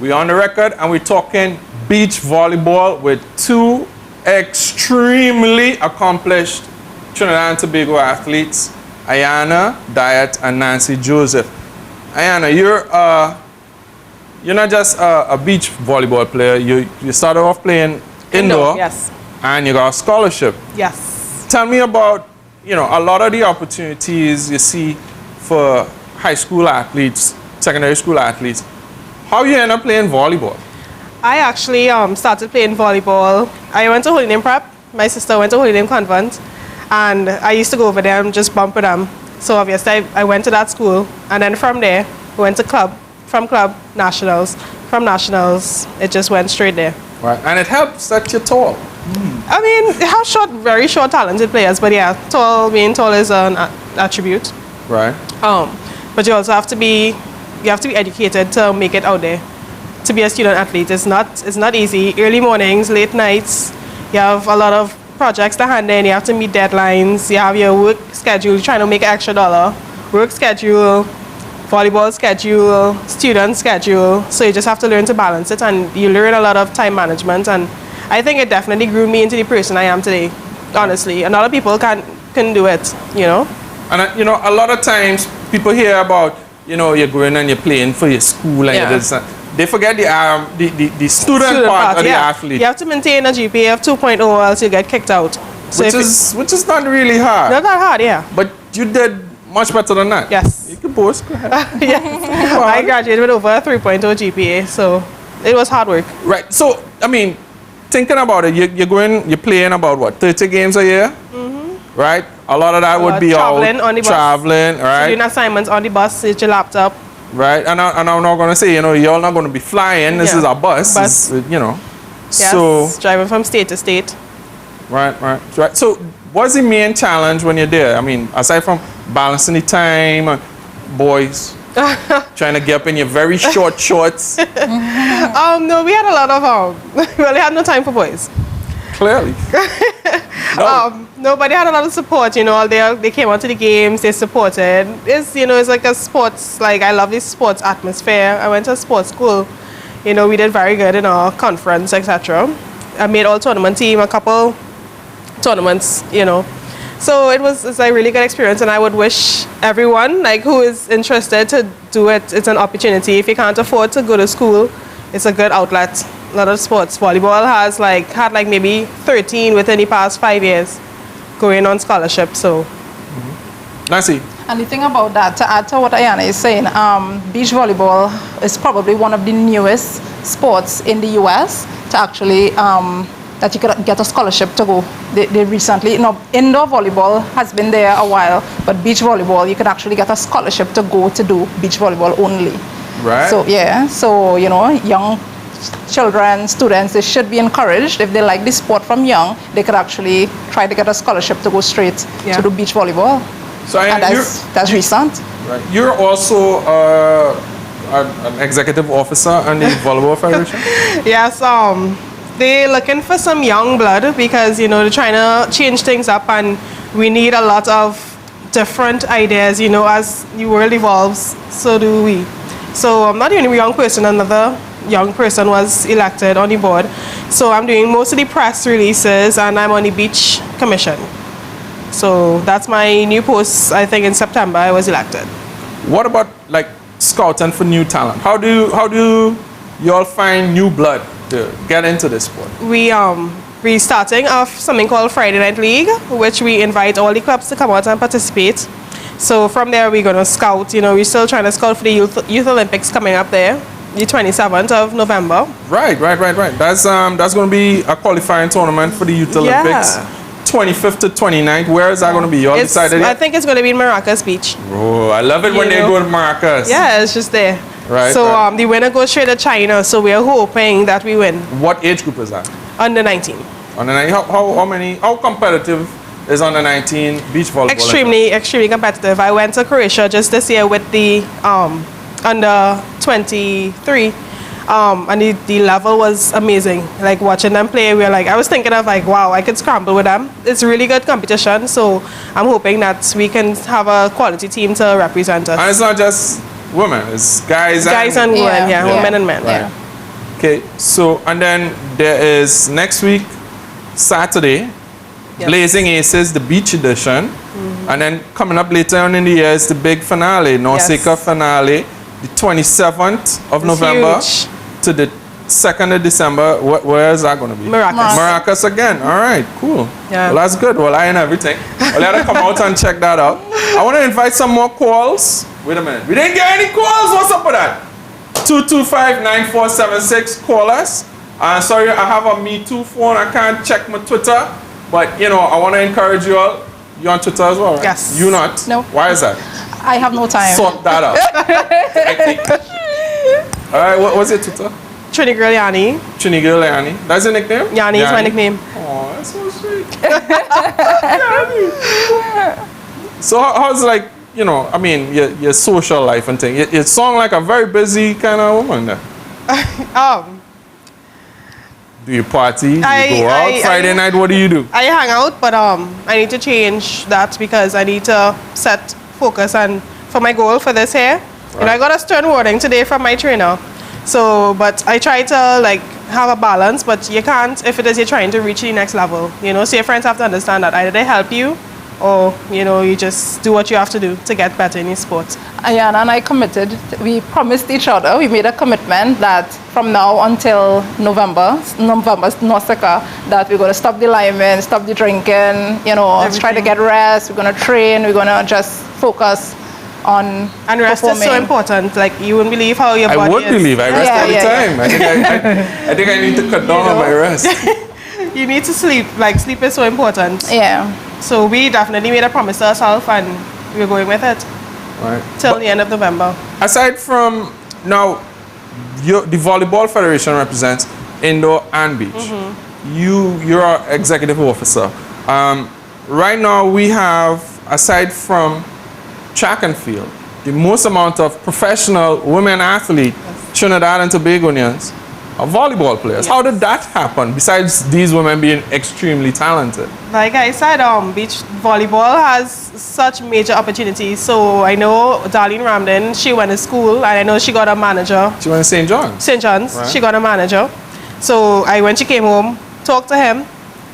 We're on the record and we're talking beach volleyball with two extremely accomplished Trinidad and Tobago athletes, Ayana, Dyette, and Nancy Joseph. Ayana, you're not just a beach volleyball player. You started off playing indoor. Yes. And you got a scholarship. Yes. Tell me about, a lot of the opportunities you see for high school athletes, secondary school athletes. How you end up playing volleyball? I actually started playing volleyball. I went to Holy Name Prep. My sister went to Holy Name Convent. And I used to go over there and just bump with them. So obviously I went to that school. And then from there, we went to club. From club, nationals. From nationals, it just went straight there. Right. And it helps that you're tall. I mean, they have very short, talented players. But yeah, being tall is an attribute. Right. But you also have to be educated to make it out there. To be a student athlete, it's not easy. Early mornings, late nights. You have a lot of projects to hand in. You have to meet deadlines. You have your work schedule. You're trying to make an extra dollar. Work schedule, volleyball schedule, student schedule. So you just have to learn to balance it, and you learn a lot of time management. And I think it definitely grew me into the person I am today. Honestly, and a lot of people can do it. And a lot of times people hear about you're going and you're playing for your school and they forget the student part of the athlete. You have to maintain a GPA of 2.0 or else you get kicked out. So which is not really hard. Not that hard, yeah. But you did much better than that. Yes. You can boast. Go ahead. Yes. I graduated with over a 3.0 GPA, so it was hard work. Right. So I mean, thinking about it, you're playing about what, 30 games a year? Mm-hmm. Right. A lot of that would be traveling on the bus. Traveling, right? So doing assignments on the bus with your laptop. Right, and I'm not going to say, you're not going to be flying. This is a bus. Yes, so driving from state to state. Right. So what's the main challenge when you're there? I mean, aside from balancing the time, boys trying to get up in your very short shorts. No, we had a lot of, we really had no time for boys. Clearly. Nobody had a lot of support, they came out to the games, they supported. It's like a sports, I love this sports atmosphere. I went to a sports school, we did very good in our conference, etc. I made all tournament team, a couple tournaments, So it's a really good experience, and I would wish everyone, who is interested to do it, it's an opportunity. If you can't afford to go to school, it's a good outlet. A lot of sports. Volleyball has had maybe 13 within the past 5 years going on scholarship. So, Nancy. And the thing about that, to add to what Ayana is saying, beach volleyball is probably one of the newest sports in the U.S. to actually that you could get a scholarship to go. They recently, indoor volleyball has been there a while, but beach volleyball you could actually get a scholarship to go to do beach volleyball only. Right. So young children, students, they should be encouraged. If they like this sport from young, they could actually try to get a scholarship to go straight to do beach volleyball. So and that's recent. Right. You're also an executive officer on the Volleyball Federation? Yes. They're looking for some young blood because, they're trying to change things up, and we need a lot of different ideas, as the world evolves, so do we. So I'm not the only young person, another young person was elected on the board. So I'm doing most of the press releases, and I'm on the beach commission. So that's my new post. I think in September I was elected. What about scouting for new talent? How do you all find new blood to get into this sport? We're starting off something called Friday Night League, which we invite all the clubs to come out and participate. So from there we're going to scout. We're still trying to scout for the Youth Olympics coming up there, the 27th of November. Right. That's going to be a qualifying tournament for the Youth Olympics. 25th to 29th. Where is that going to be? You all decided yet? I think it's going to be in Maracas Beach. Oh, I love it when they go to Maracas. Yeah, it's just there. Right. So the winner goes straight to China. So we're hoping that we win. What age group is that? Under 19. Under 19. How competitive is under 19 beach volleyball? Extremely competitive. I went to Croatia just this year with the under 23. And the level was amazing. Watching them play, I was thinking of wow, I could scramble with them. It's really good competition, so I'm hoping that we can have a quality team to represent us. And it's not just women, it's guys and women, women and men. Right. Okay, so, and then there is next week, Saturday, Yes. Blazing Aces, the beach edition. And then coming up later on in the year is the big finale, Nausicaa Yes. finale, the 27th of It's November huge. to the 2nd of December. Where is that going to be? Maracas. Maracas again. All right, cool. Yeah. Well, that's good. Well, I and everything. Well, let us come out and check that out. I want to invite some more calls. Wait a minute. We didn't get any calls. What's up with that? 225-9476. Call us. Sorry, I have a Me Too phone. I can't check my Twitter. But, you know, I want to encourage you all. You on Twitter as well, right? Yes. You not? No. Why is that? I have no time. Sort that out. All right, what was your Twitter? Trini Girl Yanni. Trini Girl Yanni. That's your nickname? Yanni is my nickname. Oh, that's so sweet. So how's like, you know, I mean, your social life and thing? You sound like a very busy kind of woman there. Do you party? Do you go out? Friday night, what do you do? I hang out, but I need to change that because I need to set focus and for my goal for this year. You know, I got a stern warning today from my trainer. So, but I try to like have a balance, but you can't if it is you're trying to reach the next level. You know, so your friends have to understand that either they help you or, you know, you just do what you have to do to get better in your sport. Ayana and I committed, we promised each other, we made a commitment that from now until November's Nausicaa, that we're going to stop the liming, stop the drinking, you know, try to get rest, we're going to train, we're going to just focus on And rest is so performing. important. Like, you wouldn't believe how your body I would is. believe. I rest Yeah, all the yeah, time. I think I need to cut down on my rest. You need to sleep. Like, sleep is so important. Yeah. So we definitely made a promise to ourselves and we're going with it Right. till the end of November. Aside from now, the Volleyball Federation represents indoor and beach. You're our executive officer. Right now we have, aside from track and field, the most amount of professional women athletes, Trinidad and Tobagonians, are volleyball players. How did that happen, besides these women being extremely talented? Like I said, beach volleyball has such major opportunities. So I know Darlene Ramden, she went to school and I know she got a manager. She went to St. John's. St. John's, Right. she got a manager. So when she came home, talked to him.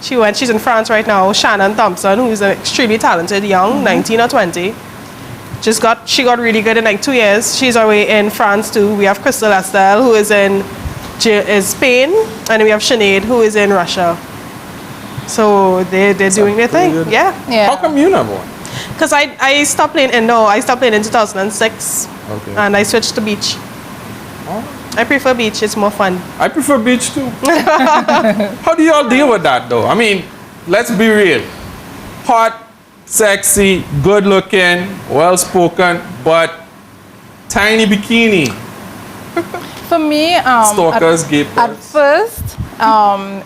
She's in France right now. Shannon Thompson, who is an extremely talented young, 19 or 20. She got really good in like 2 years. She's already in France too. We have Crystal Estelle, who is in Spain, and then we have Sinead, who is in Russia. So they're doing their thing. good. Yeah. How come you never won? Because I stopped playing indoor. I stopped playing in 2006. Okay. And I switched to beach. Oh. I prefer beach. It's more fun. I prefer beach too. How do y'all deal with that though? I mean, let's be real. Hot, sexy, good looking, well spoken, but tiny bikini. For me, Stalkers, gay at players. first,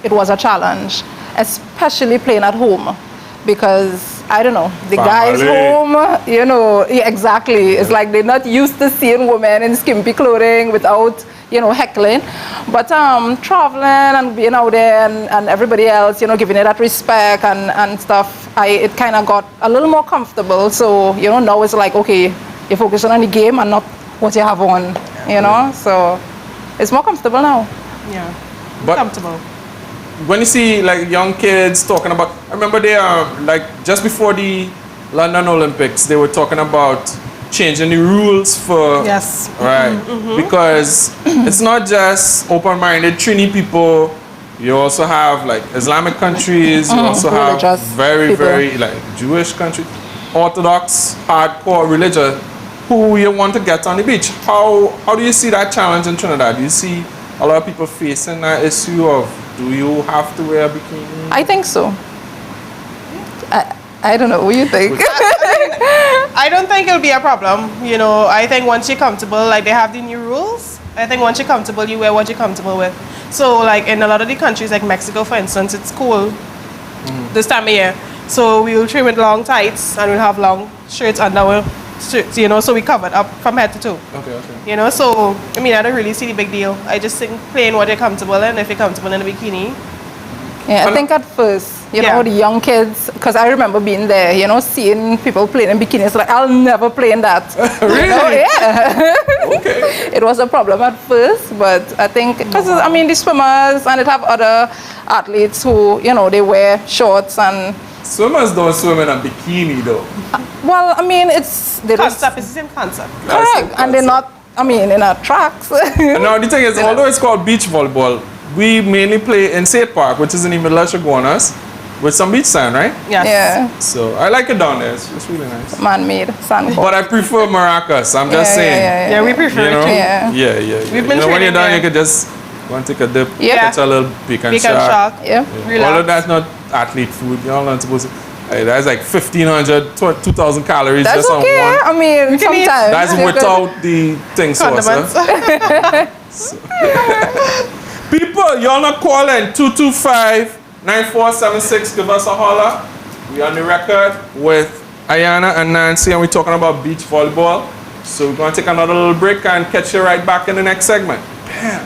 it was a challenge, especially playing at home, because I don't know, the guys Family. home, you know, yeah, exactly. It's like they're not used to seeing women in skimpy clothing without, you know, heckling. But traveling and being out there and everybody else, you know, giving it that respect and stuff, it kind of got a little more comfortable. So, you know, now it's like, okay, you're focusing on the game and not what you have on, you know. So it's more comfortable now. Yeah. But Comfortable. when you see like young kids talking about, I remember they like just before the London Olympics, they were talking about changing the rules for Yes. right because it's not just open-minded Trini people. You also have like Islamic countries. You also have Religious very people. very like Jewish countries, Orthodox, hardcore religious who you want to get on the beach. How do you see that challenge in Trinidad? Do you see a lot of people facing that issue of do you have to wear a bikini? I think so. I don't know. What do you think? I don't think it'll be a problem. You know, I think once you're comfortable, like they have the new rules. I think once you're comfortable, you wear what you're comfortable with. So like in a lot of the countries, like Mexico, for instance, it's cool this time of year. So we will train with long tights and we'll have long shirts under our shirts, you know, so we covered up from head to toe. Okay. You know, so I mean, I don't really see the big deal. I just think playing what you're comfortable in. If you're comfortable in a bikini, Yeah, I think at first You Yeah. know, the young kids, because I remember being there, you know, seeing people playing in bikinis. Like, I'll never play in that. Really? You know, yeah. Okay. It was a problem at first, but I think, because, I mean, the swimmers, and it have other athletes who, you know, they wear shorts and, Swimmers don't swim in a bikini though. well, I mean, it's, they just, Concept is the same concept. correct, and they're not, I mean, in a tracks. And now the thing is, although it's called beach volleyball, we mainly play in State Park, which is in the middle of Chaguanas, with some beach sand, right? Yes. Yeah, So I like it down there. It's really nice. man-made sand court. But I prefer Maracas. I'm just saying. Yeah, we prefer You know? it too. Yeah. Yeah. We've been you know, when you're training done, there. you could just go and take a dip, Yeah. catch a little beacon Beacon shark. shark. Yeah. Relax. Although that's not athlete food, you're not supposed to. Hey, that's like 1,500, 2,000 calories That's just okay. on one. I mean, You can eat- sometimes. That's you could- without the thing sauce. Condiments. People, y'all not calling 225-9476. Give us a holler. We on the record with Ayana and Nancy, and we're talking about beach volleyball. So we're going to take another little break and catch you right back in the next segment. Bam.